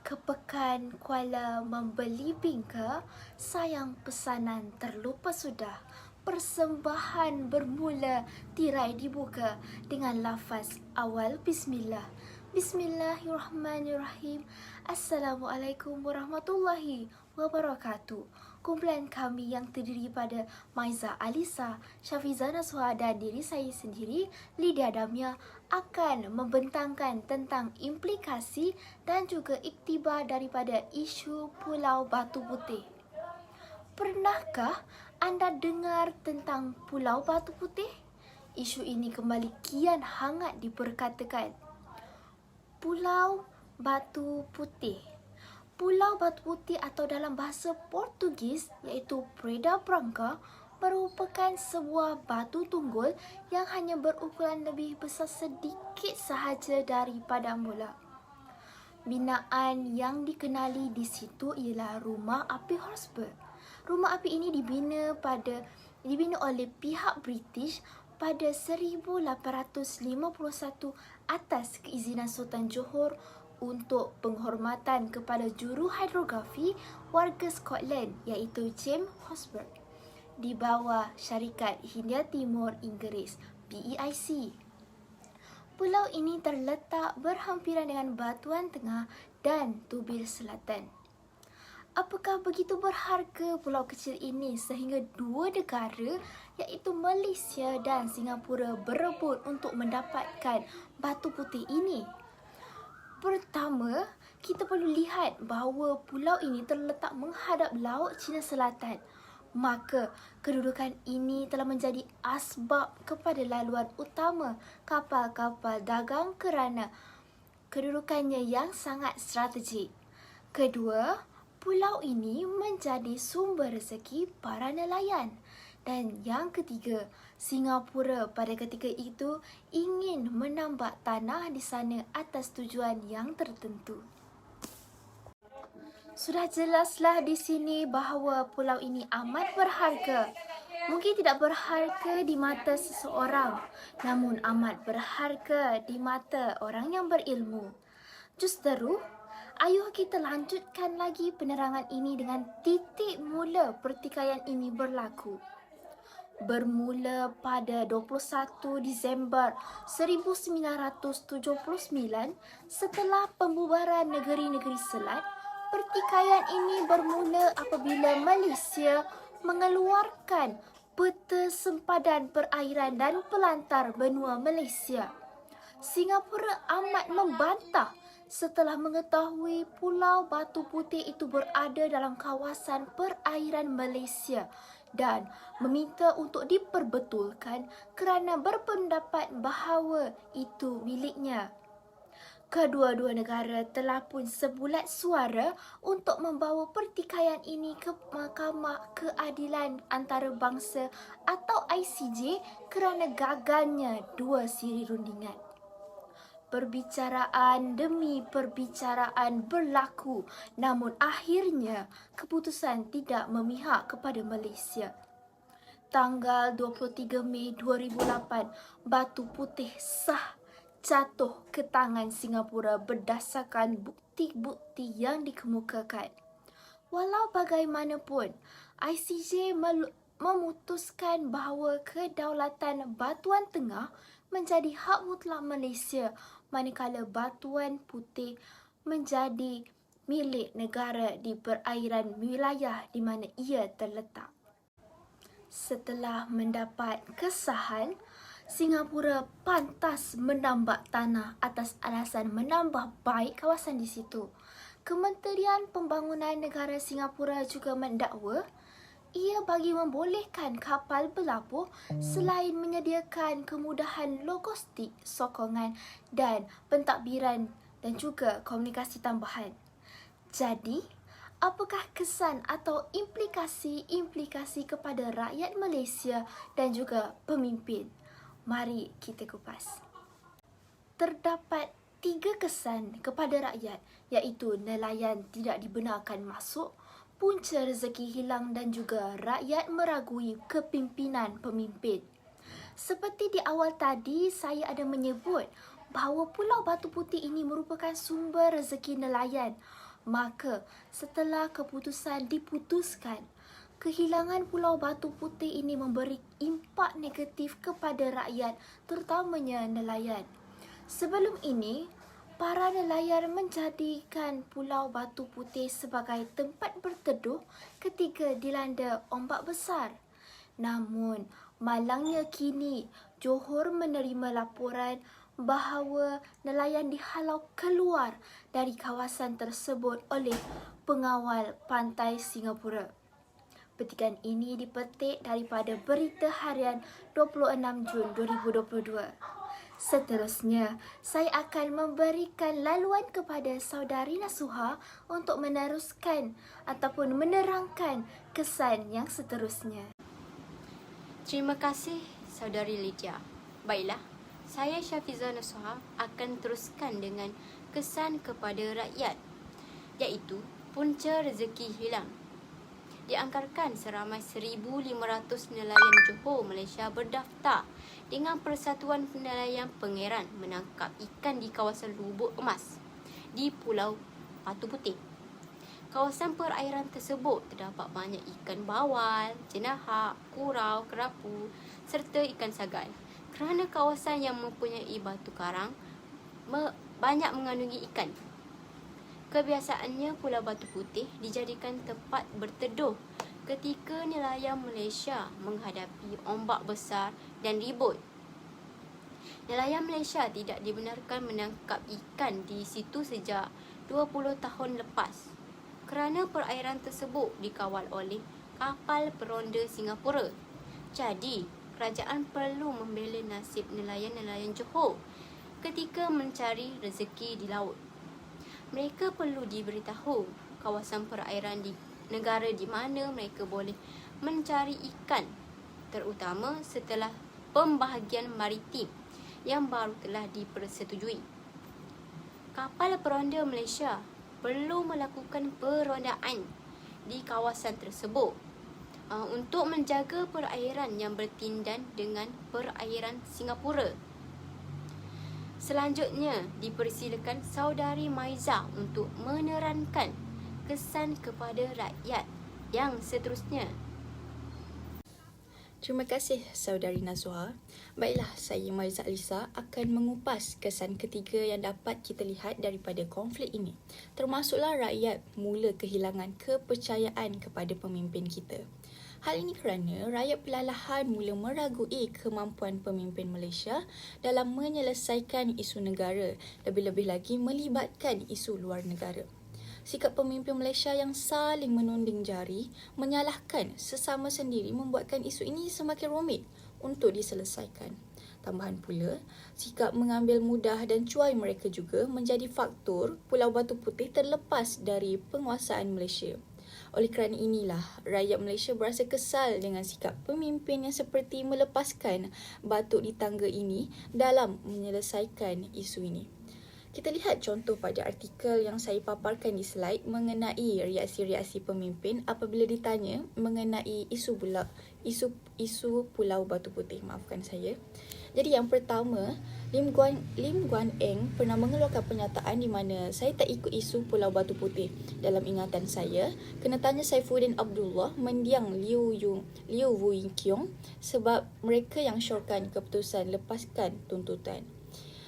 Ke pekan Kuala membeli bingka, sayang pesanan terlupa sudah. Persembahan bermula, tirai dibuka dengan lafaz awal Bismillah. Bismillahirrahmanirrahim. Assalamualaikum warahmatullahi wabarakatuh. Kumpulan kami yang terdiri pada Maiza Alisa, Syafiza Nasuha dan diri saya sendiri, Lydia Damia, akan membentangkan tentang implikasi dan juga iktibar daripada isu Pulau Batu Putih. Pernahkah anda dengar tentang Pulau Batu Putih? Isu ini kembali kian hangat diperkatakan. Pulau Batu Putih. Pulau Batu Putih atau dalam bahasa Portugis iaitu Praia Branca merupakan sebuah batu tunggul yang hanya berukuran lebih besar sedikit sahaja daripada mula. Binaan yang dikenali di situ ialah Rumah Api Horsburgh. Rumah api ini dibina oleh pihak British pada 1851 atas keizinan Sultan Johor untuk penghormatan kepada juru hidrografi warga Scotland iaitu James Horsburgh di bawah Syarikat Hindia Timur Inggeris BEIC. Pulau ini terletak berhampiran dengan Batuan Tengah dan Tubir Selatan. Apakah begitu berharga pulau kecil ini sehingga dua negara iaitu Malaysia dan Singapura berebut untuk mendapatkan batu putih ini? Pertama, kita perlu lihat bahawa pulau ini terletak menghadap Laut Cina Selatan. Maka, kedudukan ini telah menjadi asbab kepada laluan utama kapal-kapal dagang kerana kedudukannya yang sangat strategik. Kedua, pulau ini menjadi sumber rezeki para nelayan. Dan yang ketiga, Singapura pada ketika itu ingin menambak tanah di sana atas tujuan yang tertentu. Sudah jelaslah di sini bahawa pulau ini amat berharga. Mungkin tidak berharga di mata seseorang, namun amat berharga di mata orang yang berilmu. Justeru, ayuh kita lanjutkan lagi penerangan ini dengan titik mula pertikaian ini berlaku. Bermula pada 21 Disember 1979 setelah pembubaran negeri-negeri Selat, pertikaian ini bermula apabila Malaysia mengeluarkan peta sempadan perairan dan pelantar benua Malaysia. Singapura amat membantah setelah mengetahui Pulau Batu Putih itu berada dalam kawasan perairan Malaysia dan meminta untuk diperbetulkan kerana berpendapat bahawa itu miliknya. Kedua-dua negara telah pun sebulat suara untuk membawa pertikaian ini ke Mahkamah Keadilan Antarabangsa atau ICJ kerana gagalnya dua siri rundingan. Perbicaraan demi perbicaraan berlaku, namun akhirnya keputusan tidak memihak kepada Malaysia. Tanggal 23 Mei 2008, Batu Putih sah jatuh ke tangan Singapura berdasarkan bukti-bukti yang dikemukakan. Walau bagaimanapun, ICJ memutuskan bahawa kedaulatan Batuan Tengah menjadi hak mutlak Malaysia, manakala Batuan Putih menjadi milik negara di perairan wilayah di mana ia terletak. Setelah mendapat kesahan, Singapura pantas menambak tanah atas alasan menambah baik kawasan di situ. Kementerian Pembangunan Negara Singapura juga mendakwa ia bagi membolehkan kapal berlabuh selain menyediakan kemudahan logistik, sokongan dan pentadbiran dan juga komunikasi tambahan. Jadi, apakah kesan atau implikasi kepada rakyat Malaysia dan juga pemimpin? Mari kita kupas. Terdapat 3 kesan kepada rakyat, iaitu nelayan tidak dibenarkan masuk, punca rezeki hilang dan juga rakyat meragui kepimpinan pemimpin. Seperti di awal tadi, saya ada menyebut bahawa Pulau Batu Putih ini merupakan sumber rezeki nelayan. Maka, setelah keputusan diputuskan, kehilangan Pulau Batu Putih ini memberi impak negatif kepada rakyat, terutamanya nelayan. Sebelum ini, para nelayan menjadikan Pulau Batu Putih sebagai tempat berteduh ketika dilanda ombak besar. Namun, malangnya kini Johor menerima laporan bahawa nelayan dihalau keluar dari kawasan tersebut oleh pengawal pantai Singapura. Petikan ini dipetik daripada Berita Harian 26 Jun 2022. Seterusnya, saya akan memberikan laluan kepada saudari Nasuha untuk meneruskan ataupun menerangkan kesan yang seterusnya. Terima kasih saudari Lydia. Baiklah, saya Syafiza Nasuha akan teruskan dengan kesan kepada rakyat, iaitu punca rezeki hilang. Dianggarkan seramai 1,500 nelayan Johor, Malaysia berdaftar dengan Persatuan Nelayan Pangeran menangkap ikan di kawasan Lubuk Emas di Pulau Batu Putih. Kawasan perairan tersebut terdapat banyak ikan bawal, jenahak, kurau, kerapu serta ikan sagai. Kerana kawasan yang mempunyai batu karang banyak mengandungi ikan. Kebiasaannya Pulau Batu Putih dijadikan tempat berteduh ketika nelayan Malaysia menghadapi ombak besar dan ribut. Nelayan Malaysia tidak dibenarkan menangkap ikan di situ sejak 20 tahun lepas, kerana perairan tersebut dikawal oleh kapal peronda Singapura. Jadi, kerajaan perlu membela nasib nelayan-nelayan Johor ketika mencari rezeki di laut. Mereka perlu diberitahu kawasan perairan di negara di mana mereka boleh mencari ikan, terutama setelah pembahagian maritim yang baru telah dipersetujui. Kapal peronda Malaysia perlu melakukan perondaan di kawasan tersebut untuk menjaga perairan yang bertindan dengan perairan Singapura. Selanjutnya, dipersilakan saudari Maiza untuk menerangkan kesan kepada rakyat yang seterusnya. Terima kasih saudari Nazwa. Baiklah, saya Maiza Alisa akan mengupas kesan ketiga yang dapat kita lihat daripada konflik ini. Termasuklah rakyat mula kehilangan kepercayaan kepada pemimpin kita. Hal ini kerana rakyat perlahan mula meragui kemampuan pemimpin Malaysia dalam menyelesaikan isu negara, lebih-lebih lagi melibatkan isu luar negara. Sikap pemimpin Malaysia yang saling menunding jari, menyalahkan sesama sendiri membuatkan isu ini semakin rumit untuk diselesaikan. Tambahan pula, sikap mengambil mudah dan cuai mereka juga menjadi faktor Pulau Batu Putih terlepas dari penguasaan Malaysia. Oleh kerana inilah, rakyat Malaysia berasa kesal dengan sikap pemimpin yang seperti melepaskan batuk di tangga ini dalam menyelesaikan isu ini. Kita lihat contoh pada artikel yang saya paparkan di slide mengenai reaksi-reaksi pemimpin apabila ditanya mengenai isu Pulau Batu Putih. Maafkan saya. Jadi yang pertama, Lim Guan Eng pernah mengeluarkan pernyataan di mana saya tak ikut isu Pulau Batu Putih. Dalam ingatan saya, kena tanya Saifuddin Abdullah mendiang Liu Wu Ying Kiong sebab mereka yang syorkan keputusan lepaskan tuntutan.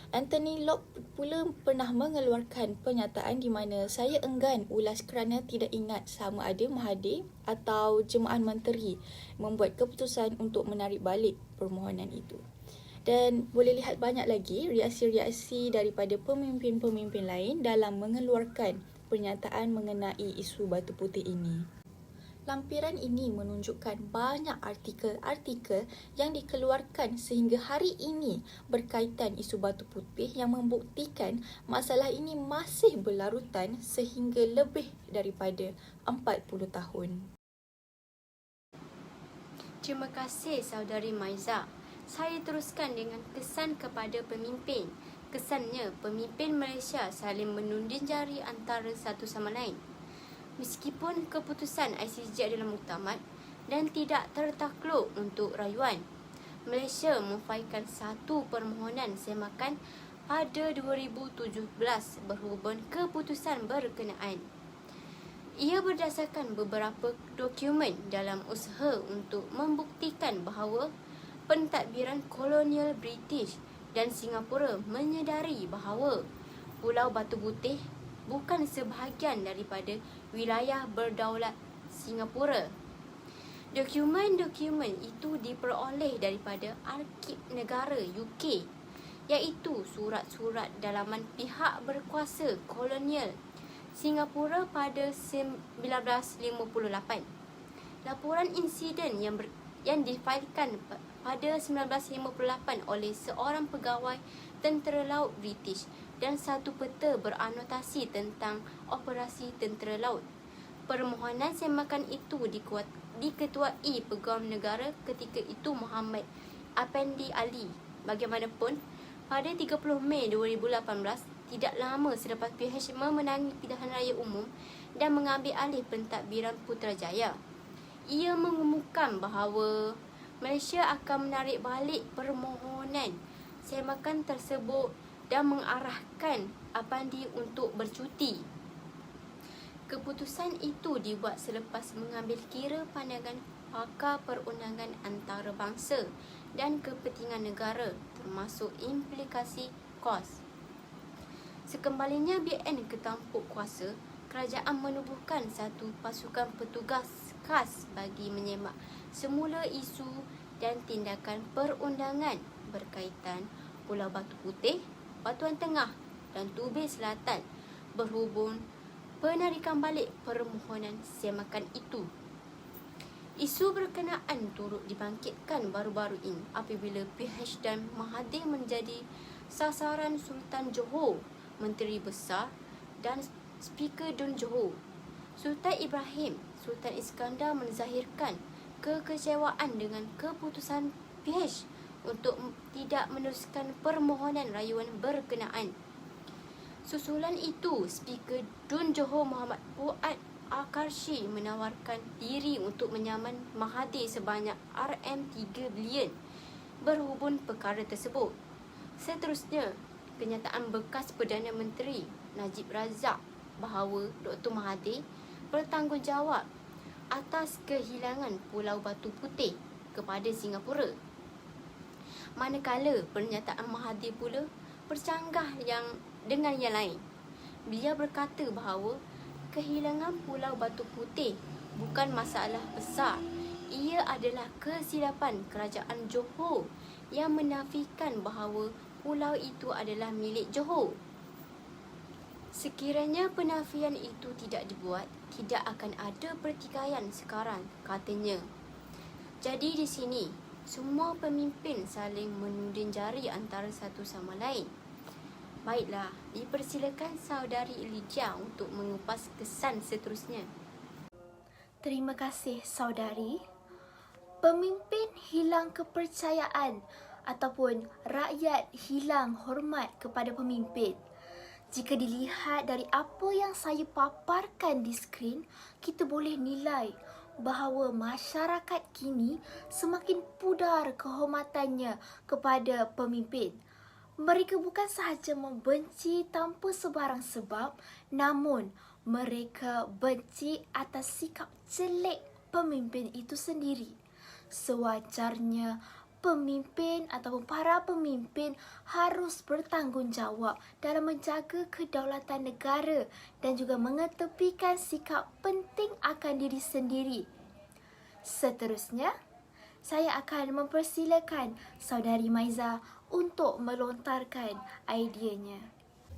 Anthony Locke pula pernah mengeluarkan pernyataan di mana saya enggan ulas kerana tidak ingat sama ada Mahathir atau Jemaah Menteri membuat keputusan untuk menarik balik permohonan itu. Dan boleh lihat banyak lagi reaksi-reaksi daripada pemimpin-pemimpin lain dalam mengeluarkan pernyataan mengenai isu Batu Putih ini. Lampiran ini menunjukkan banyak artikel-artikel yang dikeluarkan sehingga hari ini berkaitan isu Batu Putih yang membuktikan masalah ini masih berlarutan sehingga lebih daripada 40 tahun. Terima kasih saudari Maiza. Saya teruskan dengan kesan kepada pemimpin. Kesannya, pemimpin Malaysia saling menunding jari antara satu sama lain. Meskipun keputusan ICJ adalah muktamad dan tidak tertakluk untuk rayuan, Malaysia memfailkan satu permohonan semakan pada 2017 berhubung keputusan berkenaan. Ia berdasarkan beberapa dokumen dalam usaha untuk membuktikan bahawa pentadbiran kolonial British dan Singapura menyedari bahawa Pulau Batu Putih bukan sebahagian daripada wilayah berdaulat Singapura. Dokumen-dokumen itu diperoleh daripada Arsip Negara UK, iaitu surat-surat dalaman pihak berkuasa kolonial Singapura pada 1958. Laporan insiden yang difailkan pada 1958 oleh seorang pegawai tentera laut British dan satu peta beranotasi tentang operasi tentera laut. Permohonan semakan itu diketuai Pegawai Negara ketika itu Muhammad Afendi Ali. Bagaimanapun, pada 30 Mei 2018, tidak lama selepas PH memenangi pilihan raya umum dan mengambil alih pentadbiran Putrajaya, ia mengumumkan bahawa Malaysia akan menarik balik permohonan semakan tersebut dan mengarahkan Afendi untuk bercuti. Keputusan itu dibuat selepas mengambil kira pandangan pakar perundangan antarabangsa dan kepentingan negara, termasuk implikasi kos. Sekembalinya BN ke tampuk kuasa, kerajaan menubuhkan satu pasukan petugas khas bagi menyemak semula isu dan tindakan perundangan berkaitan Pulau Batu Putih, Batuan Tengah dan Tubir Selatan berhubung penarikan balik permohonan semakan itu. Isu berkenaan turut dibangkitkan baru-baru ini apabila PH dan Mahathir menjadi sasaran Sultan Johor, Menteri Besar dan Speaker Dun Johor. Sultan Ibrahim Sultan Iskandar menzahirkan kekecewaan dengan keputusan PH untuk tidak meneruskan permohonan rayuan berkenaan. Susulan itu, Speaker Dun Johor Muhammad Fuad Al-Qarshi menawarkan diri untuk menyaman Mahathir sebanyak RM3 bilion berhubung perkara tersebut. Seterusnya, kenyataan bekas Perdana Menteri Najib Razak bahawa Dr. Mahathir bertanggungjawab atas kehilangan Pulau Batu Putih kepada Singapura. Manakala pernyataan Mahathir pula bercanggah dengan yang lain. Beliau berkata bahawa kehilangan Pulau Batu Putih bukan masalah besar. Ia adalah kesilapan kerajaan Johor yang menafikan bahawa pulau itu adalah milik Johor. Sekiranya penafian itu tidak dibuat, tidak akan ada pertikaian sekarang, katanya. Jadi di sini, semua pemimpin saling menuding jari antara satu sama lain. Baiklah, dipersilakan saudari Lydia untuk mengupas kesan seterusnya. Terima kasih saudari. Pemimpin hilang kepercayaan ataupun rakyat hilang hormat kepada pemimpin. Jika dilihat dari apa yang saya paparkan di skrin, kita boleh nilai bahawa masyarakat kini semakin pudar kehormatannya kepada pemimpin. Mereka bukan sahaja membenci tanpa sebarang sebab, namun mereka benci atas sikap jelek pemimpin itu sendiri. Sewajarnya, pemimpin ataupun para pemimpin harus bertanggungjawab dalam menjaga kedaulatan negara dan juga mengetepikan sikap penting akan diri sendiri. Seterusnya, saya akan mempersilakan saudari Maiza untuk melontarkan ideanya.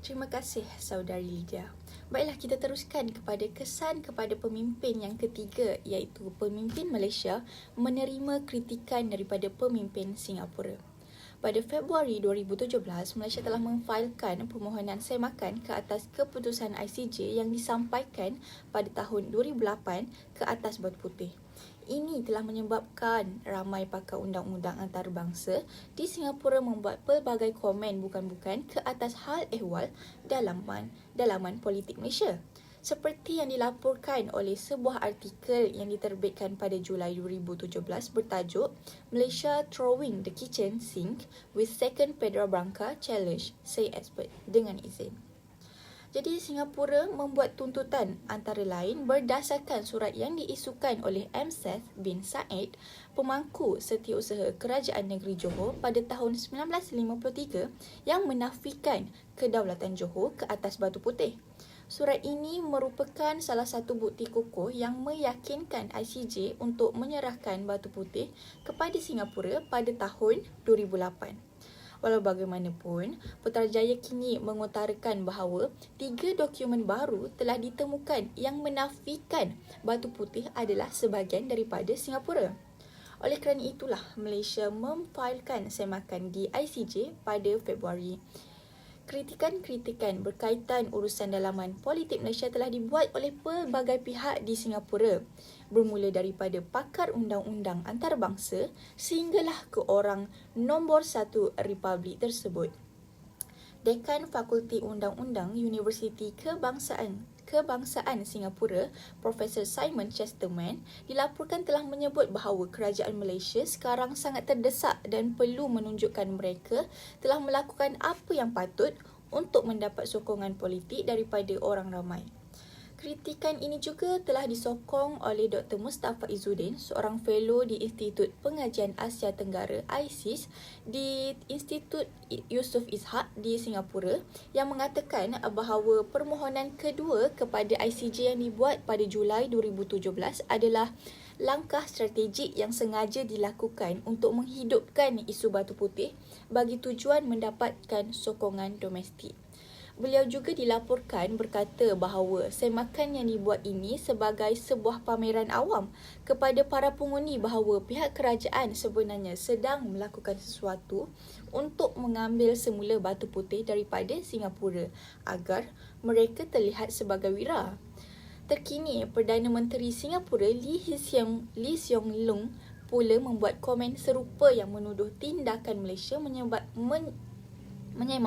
Terima kasih saudari Lydia. Baiklah, kita teruskan kepada kesan kepada pemimpin yang ketiga, iaitu pemimpin Malaysia menerima kritikan daripada pemimpin Singapura. Pada Februari 2017, Malaysia telah memfailkan permohonan semakan ke atas keputusan ICJ yang disampaikan pada tahun 2008 ke atas Batu Putih. Ini telah menyebabkan ramai pakar undang-undang antarabangsa di Singapura membuat pelbagai komen bukan-bukan ke atas hal ehwal dalaman politik Malaysia. Seperti yang dilaporkan oleh sebuah artikel yang diterbitkan pada Julai 2017 bertajuk Malaysia Throwing the Kitchen Sink with Second Pedro Branca Challenge, say expert, dengan izin. Jadi Singapura membuat tuntutan antara lain berdasarkan surat yang diisukan oleh M. Seth bin Said, pemangku setiausaha Kerajaan Negeri Johor pada tahun 1953 yang menafikan kedaulatan Johor ke atas Batu Putih. Surat ini merupakan salah satu bukti kokoh yang meyakinkan ICJ untuk menyerahkan Batu Putih kepada Singapura pada tahun 2008. Walau bagaimanapun, Putrajaya kini mengutarakan bahawa 3 dokumen baru telah ditemukan yang menafikan Batu Putih adalah sebahagian daripada Singapura. Oleh kerana itulah, Malaysia memfailkan semakan di ICJ pada Februari. Kritikan-kritikan berkaitan urusan dalaman politik Malaysia telah dibuat oleh pelbagai pihak di Singapura, bermula daripada pakar undang-undang antarabangsa sehinggalah ke orang nombor 1 republik tersebut. Dekan Fakulti Undang-Undang Universiti Kebangsaan Singapura, Profesor Simon Chesterman, dilaporkan telah menyebut bahawa kerajaan Malaysia sekarang sangat terdesak dan perlu menunjukkan mereka telah melakukan apa yang patut untuk mendapat sokongan politik daripada orang ramai. Kritikan ini juga telah disokong oleh Dr. Mustafa Izzuddin, seorang fellow di Institut Pengajian Asia Tenggara ISIS di Institut Yusof Ishak di Singapura, yang mengatakan bahawa permohonan kedua kepada ICJ yang dibuat pada Julai 2017 adalah langkah strategik yang sengaja dilakukan untuk menghidupkan isu Batu Putih bagi tujuan mendapatkan sokongan domestik. Beliau juga dilaporkan berkata bahawa semakan yang dibuat ini sebagai sebuah pameran awam kepada para pengundi bahawa pihak kerajaan sebenarnya sedang melakukan sesuatu untuk mengambil semula Batu Putih daripada Singapura agar mereka terlihat sebagai wira. Terkini, Perdana Menteri Singapura Lee Hsien Loong pula membuat komen serupa yang menuduh tindakan Malaysia menyemak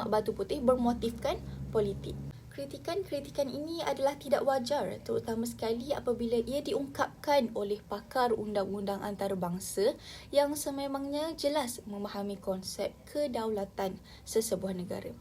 Batu Putih bermotifkan politik. Kritikan-kritikan ini adalah tidak wajar, terutama sekali apabila ia diungkapkan oleh pakar undang-undang antarabangsa yang sememangnya jelas memahami konsep kedaulatan sesebuah negara.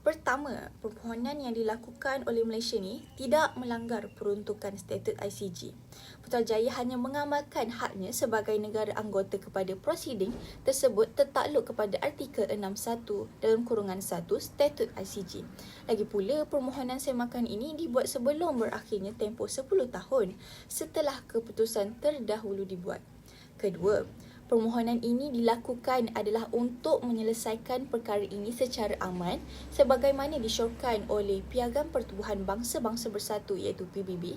Pertama, permohonan yang dilakukan oleh Malaysia ni tidak melanggar peruntukan statut ICJ. Putrajaya hanya mengamalkan haknya sebagai negara anggota kepada prosiding tersebut tertakluk kepada artikel 61 dalam kurungan 1 statut ICJ. Lagi pula, permohonan semakan ini dibuat sebelum berakhirnya tempoh 10 tahun setelah keputusan terdahulu dibuat. Kedua, permohonan ini dilakukan adalah untuk menyelesaikan perkara ini secara aman sebagaimana disyorkan oleh Piagam Pertubuhan Bangsa-Bangsa Bersatu iaitu PBB.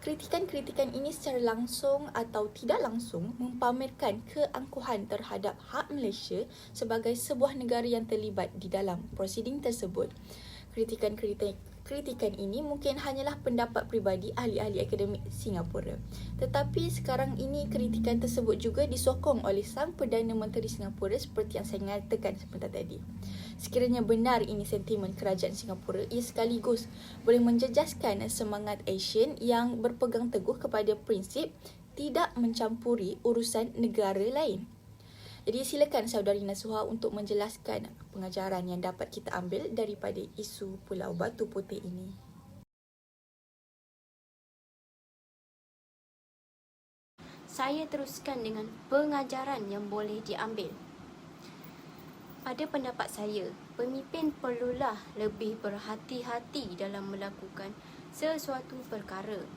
Kritikan-kritikan ini secara langsung atau tidak langsung mempamerkan keangkuhan terhadap hak Malaysia sebagai sebuah negara yang terlibat di dalam prosiding tersebut. Kritikan ini mungkin hanyalah pendapat peribadi ahli-ahli akademik Singapura. Tetapi sekarang ini kritikan tersebut juga disokong oleh Sang Perdana Menteri Singapura seperti yang saya nyatakan sebentar tadi. Sekiranya benar ini sentimen kerajaan Singapura, ia sekaligus boleh menjejaskan semangat Asian yang berpegang teguh kepada prinsip tidak mencampuri urusan negara lain. Jadi silakan saudari Nasuha untuk menjelaskan pengajaran yang dapat kita ambil daripada isu Pulau Batu Putih ini. Saya teruskan dengan pengajaran yang boleh diambil. Pada pendapat saya, pemimpin perlulah lebih berhati-hati dalam melakukan sesuatu perkara.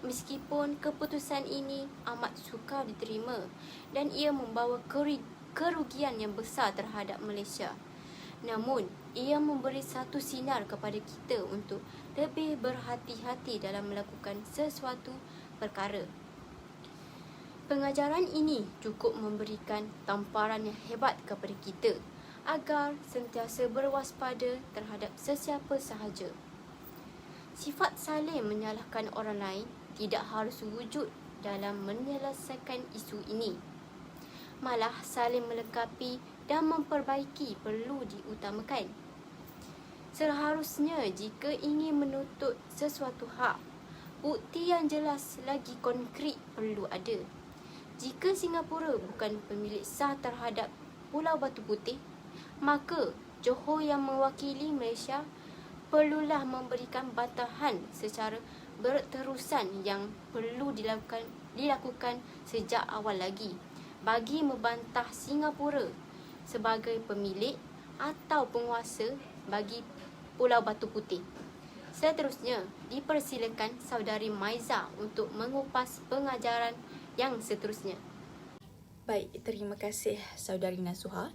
Meskipun keputusan ini amat sukar diterima dan ia membawa kerugian yang besar terhadap Malaysia, namun ia memberi satu sinar kepada kita untuk lebih berhati-hati dalam melakukan sesuatu perkara. Pengajaran ini cukup memberikan tamparan yang hebat kepada kita agar sentiasa berwaspada terhadap sesiapa sahaja. Sifat saling menyalahkan orang lain tidak harus wujud dalam menyelesaikan isu ini. Malah saling melengkapi dan memperbaiki perlu diutamakan. Seharusnya jika ingin menuntut sesuatu hak, bukti yang jelas lagi konkret perlu ada. Jika Singapura bukan pemilik sah terhadap Pulau Batu Putih, maka Johor yang mewakili Malaysia perlulah memberikan bantahan secara berterusan yang perlu dilakukan sejak awal lagi bagi membantah Singapura sebagai pemilik atau penguasa bagi Pulau Batu Putih. Seterusnya, dipersilakan Saudari Maiza untuk mengupas pengajaran yang seterusnya. Baik, terima kasih Saudari Nasuha.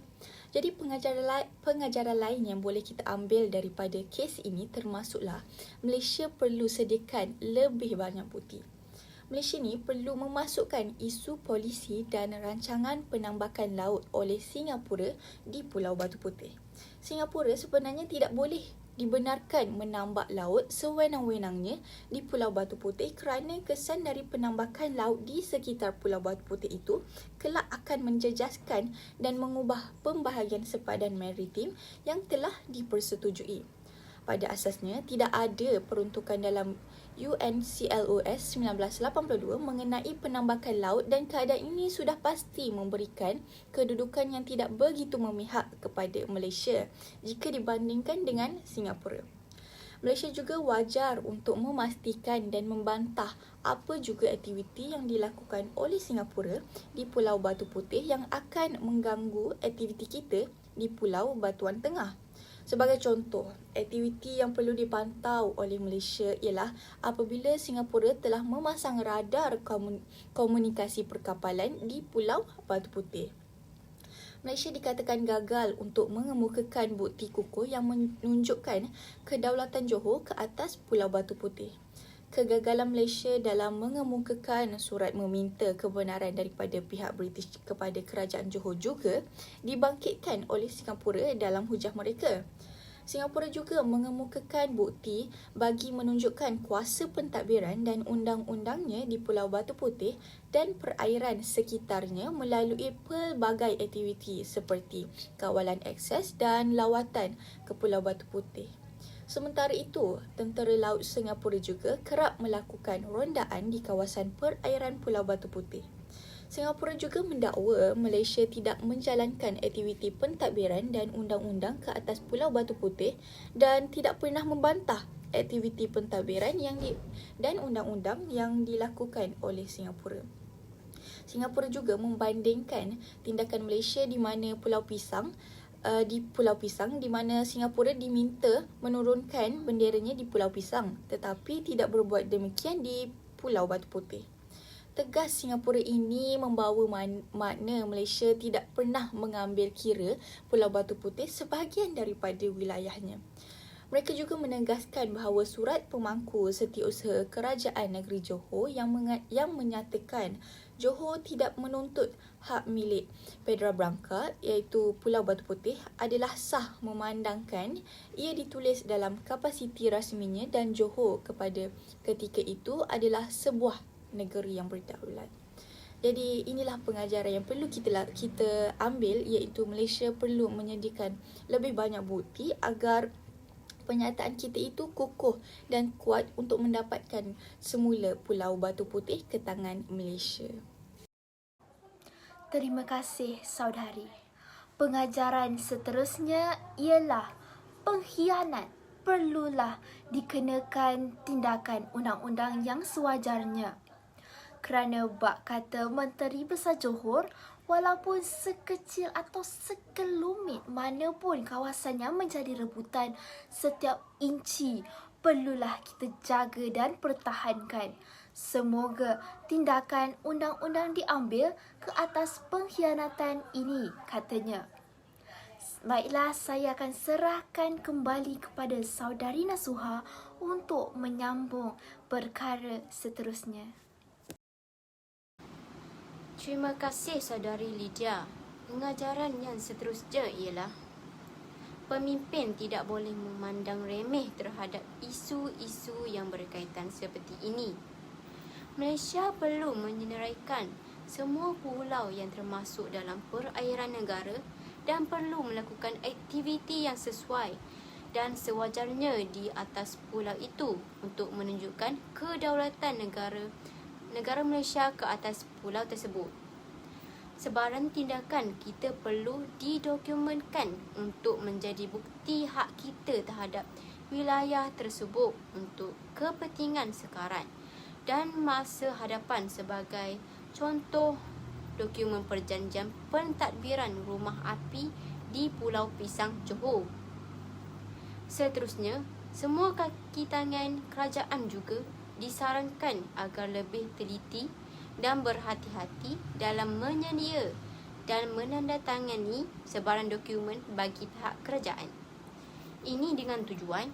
Jadi pengajaran lain yang boleh kita ambil daripada kes ini termasuklah Malaysia perlu sediakan lebih banyak bukti. Malaysia ni perlu memasukkan isu polisi dan rancangan penambakan laut oleh Singapura di Pulau Batu Putih. Singapura sebenarnya tidak boleh dibenarkan menambak laut sewenang-wenangnya di Pulau Batu Putih kerana kesan dari penambakan laut di sekitar Pulau Batu Putih itu kelak akan menjejaskan dan mengubah pembahagian sepadan maritim yang telah dipersetujui. Pada asasnya, tidak ada peruntukan dalam UNCLOS 1982 mengenai penambakan laut dan keadaan ini sudah pasti memberikan kedudukan yang tidak begitu memihak kepada Malaysia jika dibandingkan dengan Singapura. Malaysia juga wajar untuk memastikan dan membantah apa juga aktiviti yang dilakukan oleh Singapura di Pulau Batu Putih yang akan mengganggu aktiviti kita di Pulau Batuan Tengah. Sebagai contoh, aktiviti yang perlu dipantau oleh Malaysia ialah apabila Singapura telah memasang radar komunikasi perkapalan di Pulau Batu Putih. Malaysia dikatakan gagal untuk mengemukakan bukti kukuh yang menunjukkan kedaulatan Johor ke atas Pulau Batu Putih. Kegagalan Malaysia dalam mengemukakan surat meminta kebenaran daripada pihak British kepada kerajaan Johor juga dibangkitkan oleh Singapura dalam hujah mereka. Singapura juga mengemukakan bukti bagi menunjukkan kuasa pentadbiran dan undang-undangnya di Pulau Batu Putih dan perairan sekitarnya melalui pelbagai aktiviti seperti kawalan akses dan lawatan ke Pulau Batu Putih. Sementara itu, Tentera Laut Singapura juga kerap melakukan rondaan di kawasan perairan Pulau Batu Putih. Singapura juga mendakwa Malaysia tidak menjalankan aktiviti pentadbiran dan undang-undang ke atas Pulau Batu Putih dan tidak pernah membantah aktiviti pentadbiran dan undang-undang yang dilakukan oleh Singapura. Singapura juga membandingkan tindakan Malaysia di mana Pulau Pisang di mana Singapura diminta menurunkan benderanya di Pulau Pisang tetapi tidak berbuat demikian di Pulau Batu Putih. Tegas Singapura ini membawa makna Malaysia tidak pernah mengambil kira Pulau Batu Putih sebahagian daripada wilayahnya. Mereka juga menegaskan bahawa surat pemangku setiausaha Kerajaan Negeri Johor yang menyatakan Johor tidak menuntut hak milik Petra Branca iaitu Pulau Batu Putih adalah sah memandangkan ia ditulis dalam kapasiti rasminya dan Johor kepada ketika itu adalah sebuah negeri yang berdaulat. Jadi inilah pengajaran yang perlu kita ambil iaitu Malaysia perlu menyediakan lebih banyak bukti agar penyataan kita itu kukuh dan kuat untuk mendapatkan semula Pulau Batu Putih ke tangan Malaysia. Terima kasih, saudari. Pengajaran seterusnya ialah pengkhianat perlulah dikenakan tindakan undang-undang yang sewajarnya. Kerana bak kata Menteri Besar Johor, walaupun sekecil atau sekelumit mana pun kawasan yang menjadi rebutan, setiap inci perlulah kita jaga dan pertahankan. Semoga tindakan undang-undang diambil ke atas pengkhianatan ini, katanya. Baiklah, saya akan serahkan kembali kepada saudari Nasuha untuk menyambung perkara seterusnya. Terima kasih saudari Lydia. Pengajaran yang seterusnya ialah pemimpin tidak boleh memandang remeh terhadap isu-isu yang berkaitan seperti ini. Malaysia perlu menyenaraikan semua pulau yang termasuk dalam perairan negara dan perlu melakukan aktiviti yang sesuai dan sewajarnya di atas pulau itu untuk menunjukkan kedaulatan negara Malaysia ke atas pulau tersebut. Sebarang tindakan kita perlu didokumentkan untuk menjadi bukti hak kita terhadap wilayah tersebut untuk kepentingan sekarang dan masa hadapan sebagai contoh dokumen perjanjian pentadbiran rumah api di Pulau Pisang, Johor. Seterusnya, semua kaki tangan kerajaan juga disarankan agar lebih teliti dan berhati-hati dalam menyedia dan menandatangani sebarang dokumen bagi pihak kerajaan. Ini dengan tujuan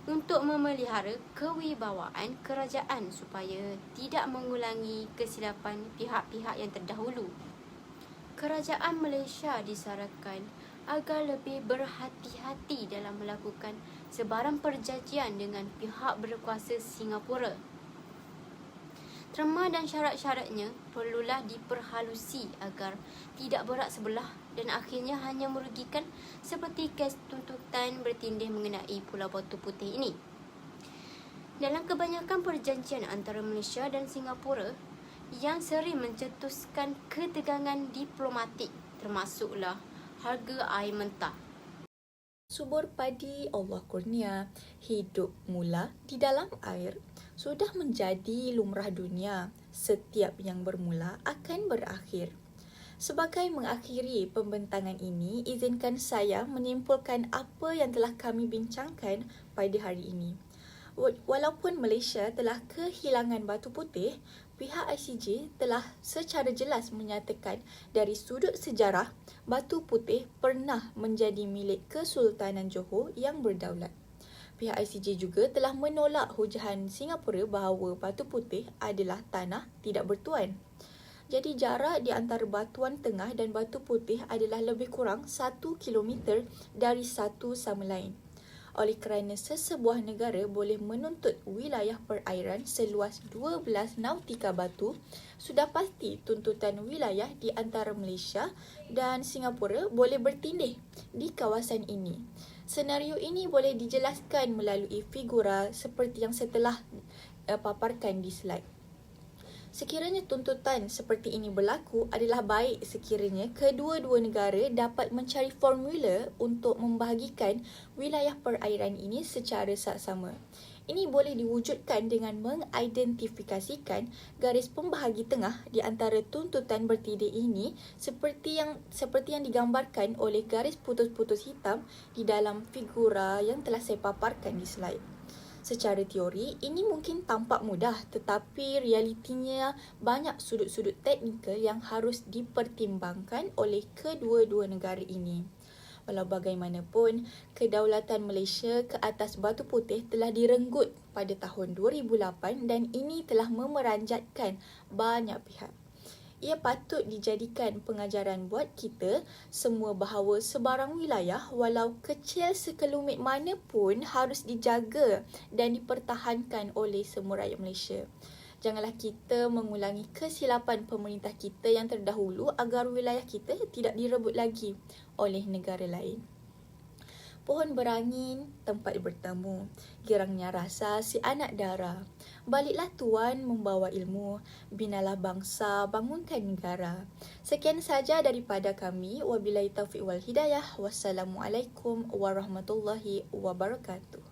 untuk memelihara kewibawaan kerajaan supaya tidak mengulangi kesilapan pihak-pihak yang terdahulu. Kerajaan Malaysia disarankan agar lebih berhati-hati dalam melakukan sebarang perjanjian dengan pihak berkuasa Singapura. Terma dan syarat-syaratnya perlulah diperhalusi agar tidak berat sebelah dan akhirnya hanya merugikan seperti kes tuntutan bertindih mengenai Pulau Batu Putih ini. Dalam kebanyakan perjanjian antara Malaysia dan Singapura yang sering mencetuskan ketegangan diplomatik, termasuklah harga air mentah. Subur padi Allah kurnia, hidup mula di dalam air, sudah menjadi lumrah dunia. Setiap yang bermula akan berakhir. Sebagai mengakhiri pembentangan ini, izinkan saya menyimpulkan apa yang telah kami bincangkan pada hari ini. Walaupun Malaysia telah kehilangan Batu Putih, pihak ICJ telah secara jelas menyatakan dari sudut sejarah, Batu Putih pernah menjadi milik Kesultanan Johor yang berdaulat. Pihak ICJ juga telah menolak hujahan Singapura bahawa Batu Putih adalah tanah tidak bertuan. Jadi jarak di antara Batuan Tengah dan Batu Putih adalah lebih kurang 1 kilometer dari satu sama lain. Oleh kerana sesebuah negara boleh menuntut wilayah perairan seluas 12 nautika batu, sudah pasti tuntutan wilayah di antara Malaysia dan Singapura boleh bertindih di kawasan ini. Senario ini boleh dijelaskan melalui figura seperti yang setelah paparkan di slide. Sekiranya tuntutan seperti ini berlaku, adalah baik sekiranya kedua-dua negara dapat mencari formula untuk membahagikan wilayah perairan ini secara saksama. Ini boleh diwujudkan dengan mengidentifikasikan garis pembahagi tengah di antara tuntutan bertindih ini seperti yang digambarkan oleh garis putus-putus hitam di dalam figura yang telah saya paparkan di slide. Secara teori, ini mungkin tampak mudah tetapi realitinya banyak sudut-sudut teknikal yang harus dipertimbangkan oleh kedua-dua negara ini. Walau bagaimanapun, kedaulatan Malaysia ke atas Batu Putih telah direnggut pada tahun 2008 dan ini telah memeranjatkan banyak pihak. Ia patut dijadikan pengajaran buat kita semua bahawa sebarang wilayah walau kecil sekelumit mana pun harus dijaga dan dipertahankan oleh semua rakyat Malaysia. Janganlah kita mengulangi kesilapan pemerintah kita yang terdahulu agar wilayah kita tidak direbut lagi oleh negara lain. Pohon berangin, tempat bertemu. Girangnya rasa si anak dara. Baliklah tuan membawa ilmu. Binalah bangsa, bangunkan negara. Sekian saja daripada kami. Wabillahi taufiq wal hidayah. Wassalamualaikum warahmatullahi wabarakatuh.